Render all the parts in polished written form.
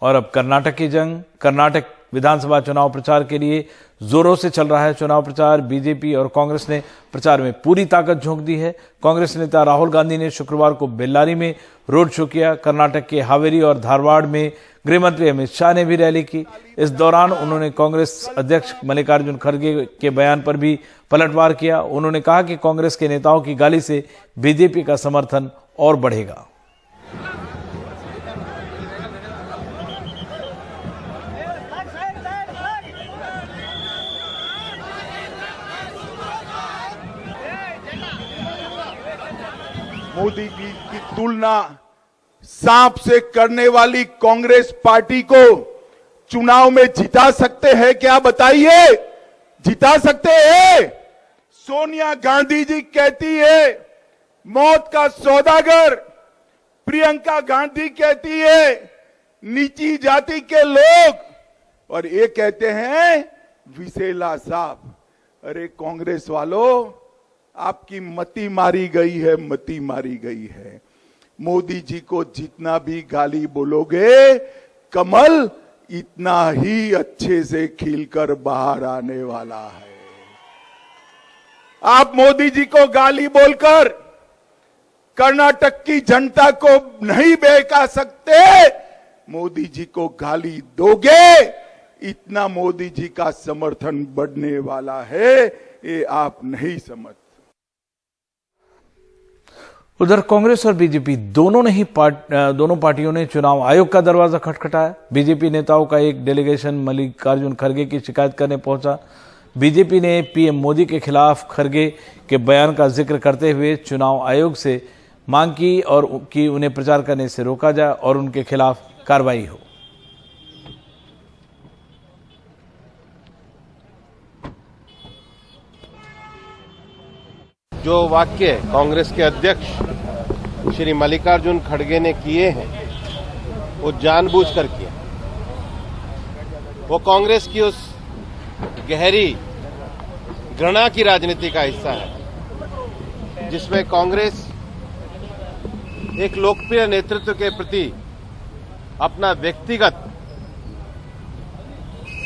और अब कर्नाटक की जंग। कर्नाटक विधानसभा चुनाव प्रचार के लिए जोरों से चल रहा है चुनाव प्रचार। बीजेपी और कांग्रेस ने प्रचार में पूरी ताकत झोंक दी है। कांग्रेस नेता राहुल गांधी ने शुक्रवार को बेल्लारी में रोड शो किया। कर्नाटक के हावेरी और धारवाड़ में गृह मंत्री अमित शाह ने भी रैली की। इस दौरान उन्होंने कांग्रेस अध्यक्ष मल्लिकार्जुन खड़गे के बयान पर भी पलटवार किया। उन्होंने कहा कि कांग्रेस के नेताओं की गाली से बीजेपी का समर्थन और बढ़ेगा। मोदी जी की तुलना सांप से करने वाली कांग्रेस पार्टी को चुनाव में जिता सकते हैं क्या? बताइए, जिता सकते हैं? सोनिया गांधी जी कहती है मौत का सौदागर, प्रियंका गांधी कहती है नीची जाति के लोग, और ये कहते हैं विषैला सांप। अरे कांग्रेस वालों, आपकी मति मारी गई है, मति मारी गई है। मोदी जी को जितना भी गाली बोलोगे, कमल इतना ही अच्छे से खिलकर बाहर आने वाला है। आप मोदी जी को गाली बोलकर कर्नाटक की जनता को नहीं बहका सकते। मोदी जी को गाली दोगे, इतना मोदी जी का समर्थन बढ़ने वाला है, ये आप नहीं समझ। उधर कांग्रेस और बीजेपी दोनों पार्टियों ने चुनाव आयोग का दरवाजा खटखटाया। बीजेपी नेताओं का एक डेलीगेशन मल्लिकार्जुन खड़गे की शिकायत करने पहुंचा। बीजेपी ने पीएम मोदी के खिलाफ खड़गे के बयान का जिक्र करते हुए चुनाव आयोग से मांग की और कि उन्हें प्रचार करने से रोका जाए और उनके खिलाफ कार्रवाई हो। जो वाक्य कांग्रेस के अध्यक्ष श्री मल्लिकार्जुन खड़गे ने किए हैं, वो जानबूझकर किया। वो कांग्रेस की उस गहरी घृणा की राजनीति का हिस्सा है जिसमें कांग्रेस एक लोकप्रिय नेतृत्व के प्रति अपना व्यक्तिगत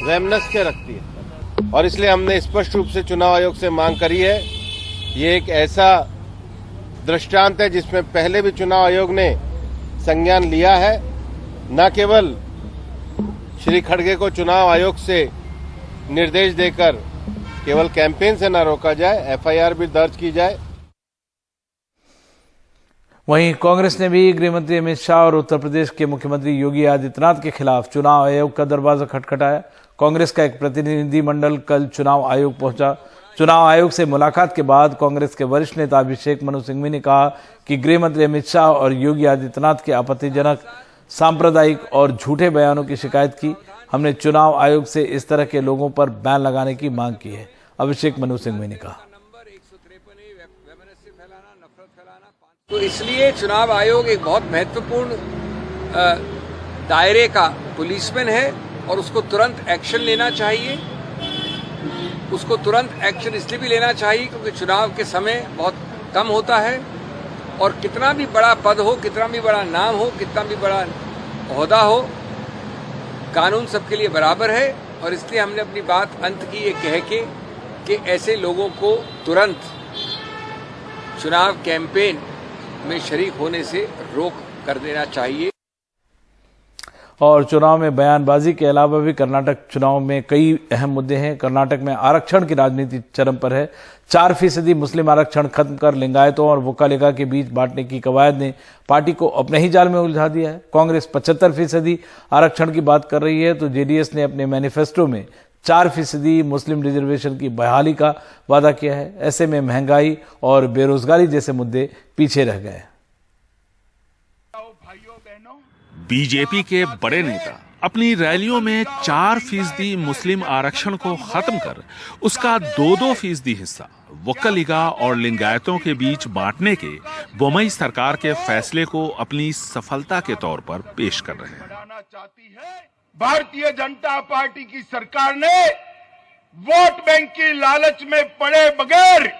वैमनस्य रखती है, और इसलिए हमने स्पष्ट रूप से चुनाव आयोग से मांग करी है। ये एक ऐसा दृष्टांत है जिसमें पहले भी चुनाव आयोग ने संज्ञान लिया है। न केवल श्री खड़गे को चुनाव आयोग से निर्देश देकर केवल कैंपेन से न रोका जाए, एफआईआर भी दर्ज की जाए। वहीं कांग्रेस ने भी गृह मंत्री अमित शाह और उत्तर प्रदेश के मुख्यमंत्री योगी आदित्यनाथ के खिलाफ चुनाव आयोग का दरवाजा खटखटाया। कांग्रेस का एक प्रतिनिधिमंडल कल चुनाव आयोग पहुंचा। चुनाव आयोग से मुलाकात के बाद कांग्रेस के वरिष्ठ नेता अभिषेक मनु सिंघवी ने कहा कि गृह मंत्री अमित शाह और योगी आदित्यनाथ के आपत्तिजनक, सांप्रदायिक और झूठे बयानों की शिकायत की। हमने चुनाव आयोग से इस तरह के लोगों पर बैन लगाने की मांग की है, अभिषेक मनु सिंघवी ने कहा। तो इसलिए चुनाव आयोग एक बहुत महत्वपूर्ण दायरे का पुलिसमैन है और उसको तुरंत एक्शन लेना चाहिए। उसको तुरंत एक्शन इसलिए भी लेना चाहिए क्योंकि चुनाव के समय बहुत कम होता है, और कितना भी बड़ा पद हो, कितना भी बड़ा नाम हो, कितना भी बड़ा ओहदा हो, कानून सबके लिए बराबर है। और इसलिए हमने अपनी बात अंत की ये कह के कि ऐसे लोगों को तुरंत चुनाव कैंपेन में शरीक होने से रोक कर देना चाहिए। और चुनाव में बयानबाजी के अलावा भी कर्नाटक चुनाव में कई अहम मुद्दे हैं। कर्नाटक में आरक्षण की राजनीति चरम पर है। 4% मुस्लिम आरक्षण खत्म कर लिंगायतों और वोक्कालिगा के बीच बांटने की कवायद ने पार्टी को अपने ही जाल में उलझा दिया है। कांग्रेस 75% आरक्षण की बात कर रही है तो जेडीएस ने अपने मैनिफेस्टो में 4% मुस्लिम रिजर्वेशन की बहाली का वादा किया है। ऐसे में महंगाई और बेरोजगारी जैसे मुद्दे पीछे रह गए। बीजेपी के बड़े नेता अपनी रैलियों में 4% मुस्लिम आरक्षण को खत्म कर उसका 2-2% हिस्सा वोक्कालिगा और लिंगायतों के बीच बांटने के बोम्मई सरकार के फैसले को अपनी सफलता के तौर पर पेश कर रहे हैं। भारतीय जनता पार्टी की सरकार ने वोट बैंक की लालच में पड़े बगैर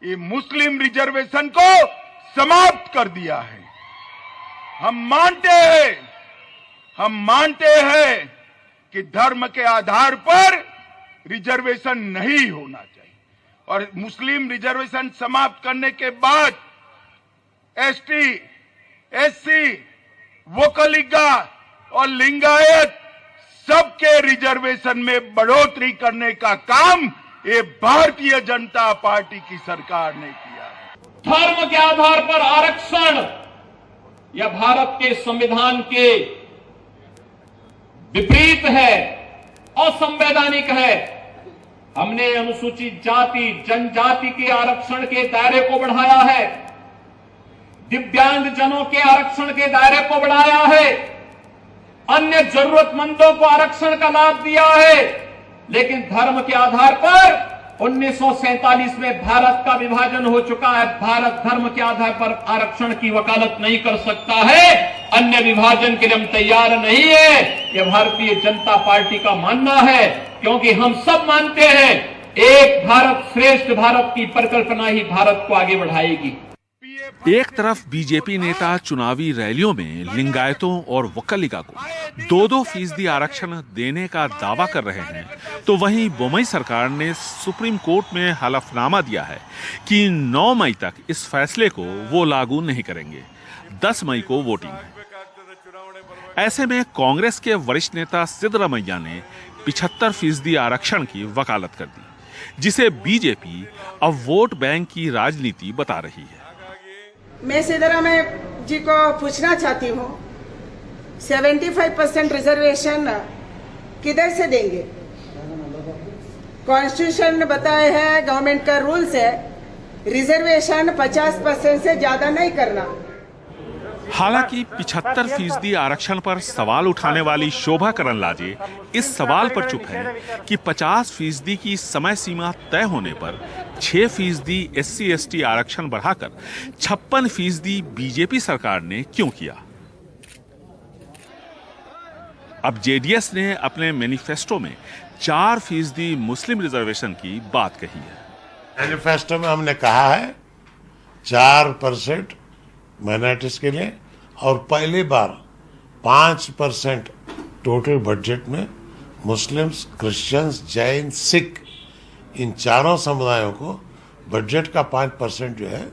ये मुस्लिम रिजर्वेशन को समाप्त कर दिया है। हम मानते हैं, हम मानते हैं कि धर्म के आधार पर रिजर्वेशन नहीं होना चाहिए और मुस्लिम रिजर्वेशन समाप्त करने के बाद एसटी, एससी, वोकलिगा और लिंगायत सबके रिजर्वेशन में बढ़ोतरी करने का काम ये भारतीय जनता पार्टी की सरकार ने किया है। धर्म के आधार पर आरक्षण यह भारत के संविधान के विपरीत है, असंवैधानिक है। हमने अनुसूचित जाति, जनजाति के आरक्षण के दायरे को बढ़ाया है, दिव्यांग जनों के आरक्षण के दायरे को बढ़ाया है, अन्य जरूरतमंदों को आरक्षण का लाभ दिया है। लेकिन धर्म के आधार पर 1947 में भारत का विभाजन हो चुका है। भारत धर्म के आधार पर आरक्षण की वकालत नहीं कर सकता है। अन्य विभाजन के लिए हम तैयार नहीं है, यह भारतीय जनता पार्टी का मानना है, क्योंकि हम सब मानते हैं एक भारत श्रेष्ठ भारत की परिकल्पना ही भारत को आगे बढ़ाएगी। एक तरफ बीजेपी नेता चुनावी रैलियों में लिंगायतों और वक्कलिगा को 2-2% आरक्षण देने का दावा कर रहे हैं, तो वहीं बोम्मई सरकार ने सुप्रीम कोर्ट में हलफनामा दिया है कि 9 मई तक इस फैसले को वो लागू नहीं करेंगे। 10 मई को वोटिंग है। ऐसे में कांग्रेस के वरिष्ठ नेता सिद्धरमैया ने 75% आरक्षण की वकालत कर दी, जिसे बीजेपी अब वोट बैंक की राजनीति बता रही है। मैं सिद्धरामैया जी को पूछना चाहती हूँ, 75% रिजर्वेशन किधर से देंगे? कॉन्स्टिट्यूशन ने बताया है, गवर्नमेंट का रूल्स है, रिजर्वेशन 50% से ज्यादा नहीं करना। हालांकि 75% आरक्षण पर सवाल उठाने वाली शोभा करंदलाजे इस सवाल पर चुप है कि 50% की समय सीमा तय होने पर 6% SC/ST आरक्षण बढ़ाकर 56% बीजेपी सरकार ने क्यों किया। अब जेडीएस ने अपने मैनिफेस्टो में 4% मुस्लिम रिजर्वेशन की बात कही है। मैनिफेस्टो में हमने कहा है 4% माइनॉरिटीज के लिए और पहली बार 5% टोटल बजट में मुस्लिम्स, क्रिश्चियंस, जैन, सिख इन चारों समुदायों को बजट का 5% जो है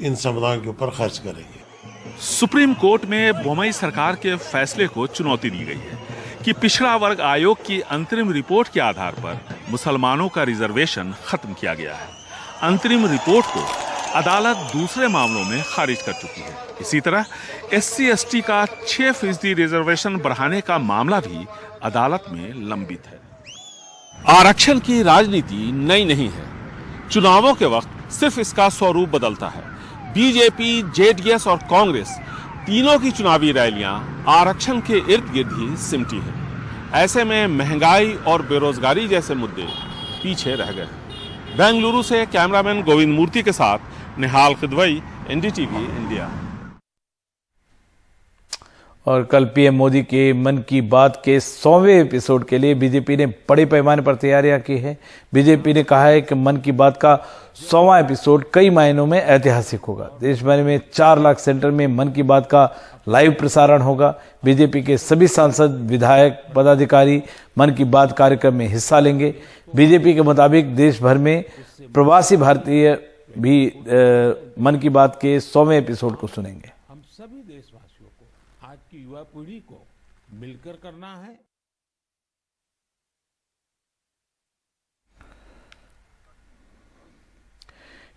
इन समुदायों के ऊपर खर्च करेंगे। सुप्रीम कोर्ट में बोम्मई सरकार के फैसले को चुनौती दी गई है कि पिछड़ा वर्ग आयोग की अंतरिम रिपोर्ट के आधार पर मुसलमानों का रिजर्वेशन खत्म किया गया है। अंतरिम रिपोर्ट को अदालत दूसरे मामलों में खारिज कर चुकी है। इसी तरह SC/ST का 6% रिजर्वेशन बढ़ाने का मामला भी अदालत में लंबित है। आरक्षण की राजनीति नई नहीं है, चुनावों के वक्त सिर्फ इसका स्वरूप बदलता है। बीजेपी, जेडीएस और कांग्रेस तीनों की चुनावी रैलियां आरक्षण के इर्द गिर्द ही सिमटी है। ऐसे में महंगाई और बेरोजगारी जैसे मुद्दे पीछे रह गए। बेंगलुरु से कैमरामैन गोविंद मूर्ति के साथ निहाल खिदवई, NDTV इंडिया। और कल पीएम मोदी के मन की बात के 100वें एपिसोड के लिए बीजेपी ने बड़े पैमाने पर तैयारियां की है। बीजेपी ने कहा है कि मन की बात का 100वां एपिसोड कई मायनों में ऐतिहासिक होगा। देश भर में 4 लाख सेंटर में मन की बात का लाइव प्रसारण होगा। बीजेपी के सभी सांसद, विधायक, पदाधिकारी मन की बात कार्यक्रम में हिस्सा लेंगे। बीजेपी के मुताबिक देश भर में प्रवासी भारतीय भी मन की बात के 100वें एपिसोड को सुनेंगे। हम सभी देशवासियों को, आज की युवा पीढ़ी को मिलकर करना है।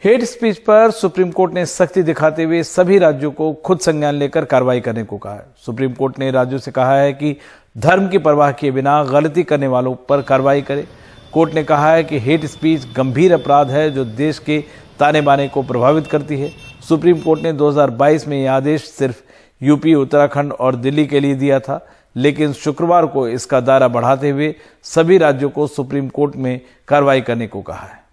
हेट स्पीच पर सुप्रीम कोर्ट ने सख्ती दिखाते हुए सभी राज्यों को खुद संज्ञान लेकर कार्रवाई करने को कहा है। सुप्रीम कोर्ट ने राज्यों से कहा है कि धर्म की परवाह किए बिना गलती करने वालों पर कार्रवाई करे। कोर्ट ने कहा है कि हेट स्पीच गंभीर अपराध है जो देश के ताने बाने को प्रभावित करती है। सुप्रीम कोर्ट ने 2022 में यह आदेश सिर्फ यूपी, उत्तराखंड और दिल्ली के लिए दिया था, लेकिन शुक्रवार को इसका दायरा बढ़ाते हुए सभी राज्यों को सुप्रीम कोर्ट में कार्रवाई करने को कहा है।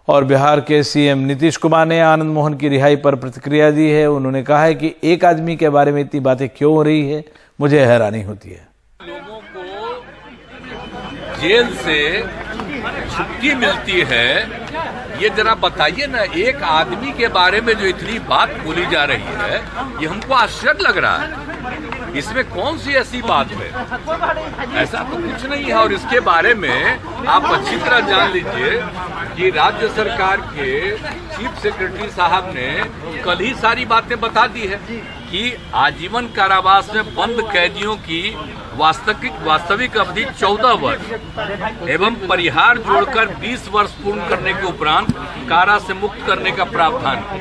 और बिहार के सीएम नीतीश कुमार ने आनंद मोहन की रिहाई पर प्रतिक्रिया दी है। उन्होंने कहा है कि एक आदमी के बारे में इतनी बातें क्यों हो रही है, मुझे हैरानी होती है। लोगों को जेल से छुट्टी मिलती है, ये जरा बताइए ना। एक आदमी के बारे में जो इतनी बात बोली जा रही है, ये हमको आश्चर्य लग रहा है। इसमें कौन सी ऐसी बात है? ऐसा तो कुछ नहीं है। और इसके बारे में आप अच्छी तरह जान लीजिए कि राज्य सरकार के चीफ सेक्रेटरी साहब ने कल ही सारी बातें बता दी है कि आजीवन कारावास में बंद कैदियों की वास्तविक अवधि 14 वर्ष एवं परिहार जोड़कर 20 वर्ष पूर्ण करने के उपरांत कारा से मुक्त करने का प्रावधान है।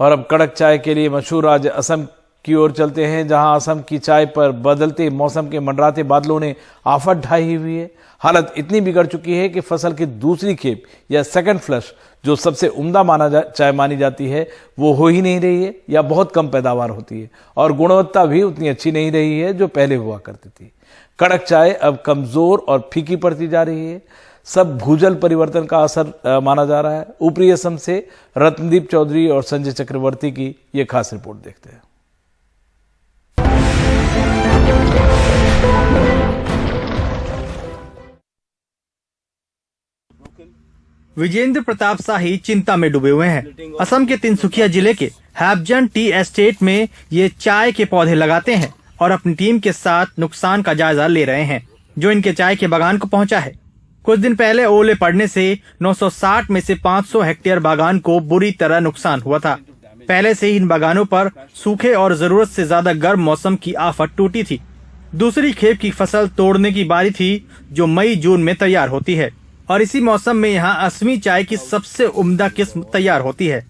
और अब कड़क चाय के लिए मशहूर राज्य असम की ओर चलते हैं, जहां असम की चाय पर बदलते मौसम के मंडराते बादलों ने आफत ढाई हुई है। हालत इतनी बिगड़ चुकी है कि फसल की दूसरी खेप या सेकंड फ्लश, जो सबसे उम्दा चाय मानी जाती है, वो हो ही नहीं रही है या बहुत कम पैदावार होती है और गुणवत्ता भी उतनी अच्छी नहीं रही है जो पहले हुआ करती थी। कड़क चाय अब कमजोर और फीकी पड़ती जा रही है। सब भूजल परिवर्तन का असर माना जा रहा है। ऊपरी असम से रत्नदीप चौधरी और संजय चक्रवर्ती की ये खास रिपोर्ट देखते हैं। विजेंद्र प्रताप शाही चिंता में डूबे हुए हैं। असम के तिनसुकिया जिले के हैबजन टी एस्टेट में ये चाय के पौधे लगाते हैं और अपनी टीम के साथ नुकसान का जायजा ले रहे हैं जो इनके चाय के बागान को पहुंचा है। कुछ दिन पहले ओले पड़ने से 960 में से 500 हेक्टेयर बागान को बुरी तरह नुकसान हुआ था। पहले से ही इन बागानों पर सूखे और जरूरत से ज्यादा गर्म मौसम की आफत टूटी थी। दूसरी खेप की फसल तोड़ने की बारी थी जो मई जून में तैयार होती है और इसी मौसम में यहाँ असमी चाय की सबसे उम्दा किस्म तैयार होती है।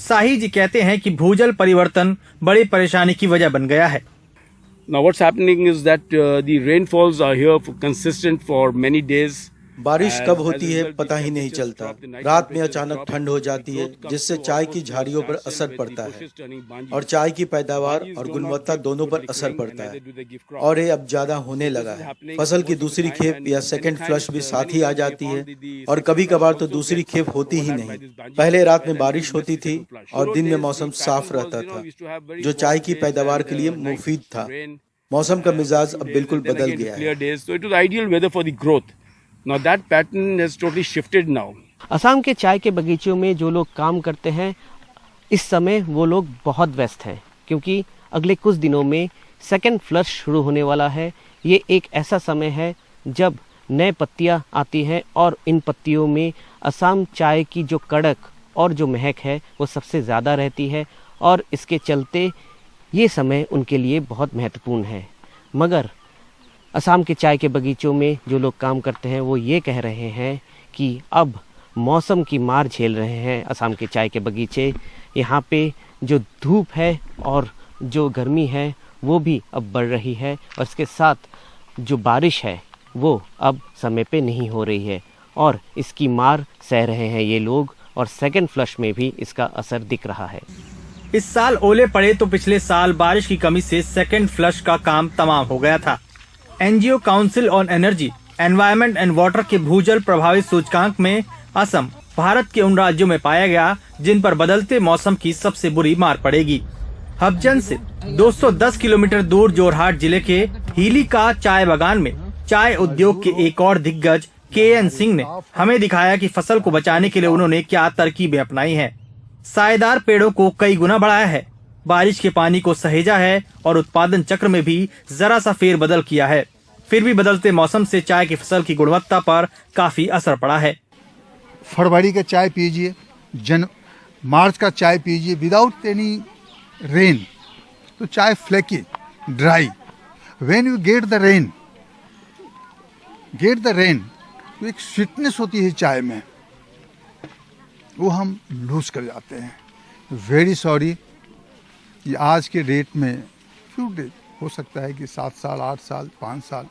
शाही जी कहते हैं कि भूजल परिवर्तन बड़ी परेशानी की वजह बन गया है। Now what's happening is that the rainfalls are here consistent for many days. बारिश कब होती है पता ही नहीं चलता। रात में अचानक ठंड हो जाती है जिससे चाय की झाड़ियों पर असर पड़ता है और चाय की पैदावार और गुणवत्ता दोनों पर असर पड़ता है और ये अब ज्यादा होने लगा है। फसल की दूसरी खेप या सेकंड फ्लश भी साथ ही आ जाती है और कभी कभार तो दूसरी खेप होती ही नहीं। पहले रात में बारिश होती थी और दिन में मौसम साफ रहता था जो चाय की पैदावार के लिए मुफीद था। मौसम का मिजाज अब बिल्कुल बदल गया है। Now that pattern has totally shifted now. Assam के चाय के बगीचों में जो लोग काम करते हैं इस समय वो लोग बहुत व्यस्त हैं क्योंकि अगले कुछ दिनों में सेकंड फ्लश शुरू होने वाला है। ये एक ऐसा समय है जब नए पत्तियां आती हैं और इन पत्तियों में असम चाय की जो कड़क और जो महक है वो सबसे ज़्यादा रहती है और इसके चलते ये समय उनके लिए बहुत महत्वपूर्ण है। मगर असम के चाय के बगीचों में जो लोग काम करते हैं वो ये कह रहे हैं कि अब मौसम की मार झेल रहे हैं असम के चाय के बगीचे। यहाँ पे जो धूप है और जो गर्मी है वो भी अब बढ़ रही है, और इसके साथ जो बारिश है वो अब समय पे नहीं हो रही है और इसकी मार सह रहे हैं ये लोग, और सेकंड फ्लश में भी इसका असर दिख रहा है। इस साल ओले पड़े तो पिछले साल बारिश की कमी से सेकंड फ्लश का काम तमाम हो गया था। NGO council on energy, environment and water के भूजल प्रभावित सूचकांक में असम भारत के उन राज्यों में पाया गया जिन पर बदलते मौसम की सबसे बुरी मार पड़ेगी। हबजन से 210 किलोमीटर दूर जोरहाट जिले के हीली का चाय बागान में चाय उद्योग के एक और दिग्गज KN सिंह ने हमें दिखाया कि फसल को बचाने के लिए उन्होंने क्या तरकीबें अपनाई हैं। सायेदार पेड़ों को कई गुना बढ़ाया है, बारिश के पानी को सहेजा है और उत्पादन चक्र में भी जरा सा फेरबदल किया है। फिर भी बदलते मौसम से चाय की फसल की गुणवत्ता पर काफी असर पड़ा है। फरवरी का चाय पीजिए, मार्च का चाय पीजिए विदाउट एनी रेन, तो चाय flaky, dry. When you get the rain तो एक स्वीटनेस होती है चाय में, वो हम लूज कर जाते हैं। वेरी सॉरी, ये आज के डेट में फ्यू डेट हो सकता है कि 7 साल, 8 साल, 5 साल,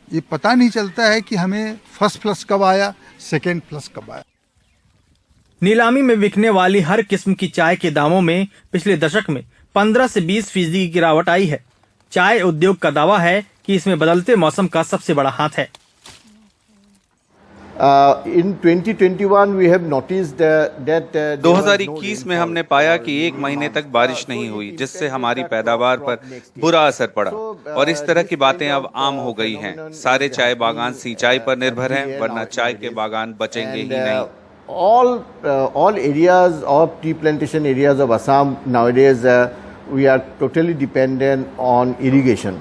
ये पता नहीं चलता है कि हमें फर्स्ट फ्लश कब आया, सेकेंड फ्लश कब आया। नीलामी में बिकने वाली हर किस्म की चाय के दामों में पिछले दशक में 15 से 20% की गिरावट आई है। चाय उद्योग का दावा है कि इसमें बदलते मौसम का सबसे बड़ा हाथ है। In 2021 we have noticed that 2021 में हमने पाया कि 1 महीने तक बारिश नहीं हुई, जिससे हमारी पैदावार पर बुरा असर पड़ा, और इस तरह की बातें अब आम हो गई हैं। सारे चाय बागान सिंचाई पर निर्भर हैं, वरना चाय के बागान बचेंगे ही नहीं। all areas of tea plantation areas of Assam nowadays we are totally dependent on irrigation.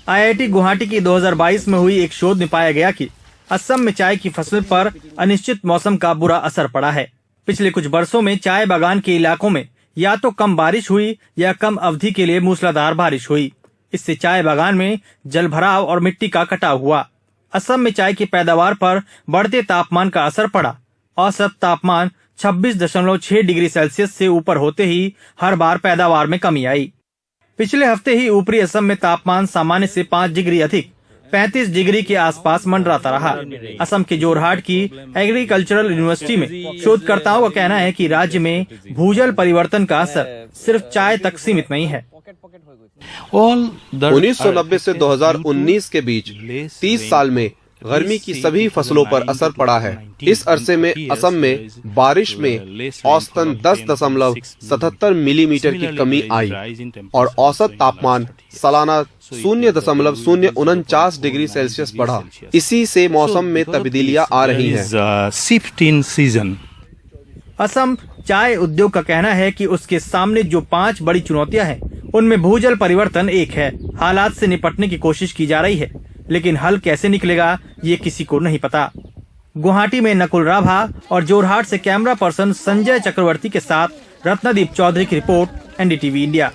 IIT Guwahati की 2022 में हुई एक शोध में पाया गया कि असम में चाय की फसल पर अनिश्चित मौसम का बुरा असर पड़ा है। पिछले कुछ वर्षों में चाय बागान के इलाकों में या तो कम बारिश हुई या कम अवधि के लिए मूसलाधार बारिश हुई। इससे चाय बागान में जलभराव और मिट्टी का कटाव हुआ। असम में चाय की पैदावार पर बढ़ते तापमान का असर पड़ा। औसत तापमान 26.6 डिग्री सेल्सियस से ऊपर होते ही हर बार पैदावार में कमी आई। पिछले हफ्ते ही ऊपरी असम में तापमान सामान्य से 5 डिग्री अधिक 35 डिग्री के आसपास मंडराता रहा। असम के जोरहाट की एग्रीकल्चरल यूनिवर्सिटी में शोधकर्ताओं का कहना है कि राज्य में भूजल परिवर्तन का असर सिर्फ चाय तक सीमित नहीं है। 1990 से 2019 के बीच 30 साल में गर्मी की सभी फसलों पर असर पड़ा है। इस अरसे में असम में बारिश में औसतन 10.77 मिलीमीटर की कमी आई और औसत तापमान सालाना 0.049 डिग्री सेल्सियस बढ़ा। इसी से मौसम में तब्दीलियां आ रही हैं। असम चाय उद्योग का कहना है कि उसके सामने जो 5 बड़ी चुनौतियां हैं, उनमें भूजल परिवर्तन एक है। हालात से निपटने की कोशिश की जा रही है, लेकिन हल कैसे निकलेगा ये किसी को नहीं पता। गुवाहाटी में नकुल राभा और जोरहाट से कैमरा पर्सन संजय चक्रवर्ती के साथ रत्नदीप चौधरी की रिपोर्ट, NDTV इंडिया।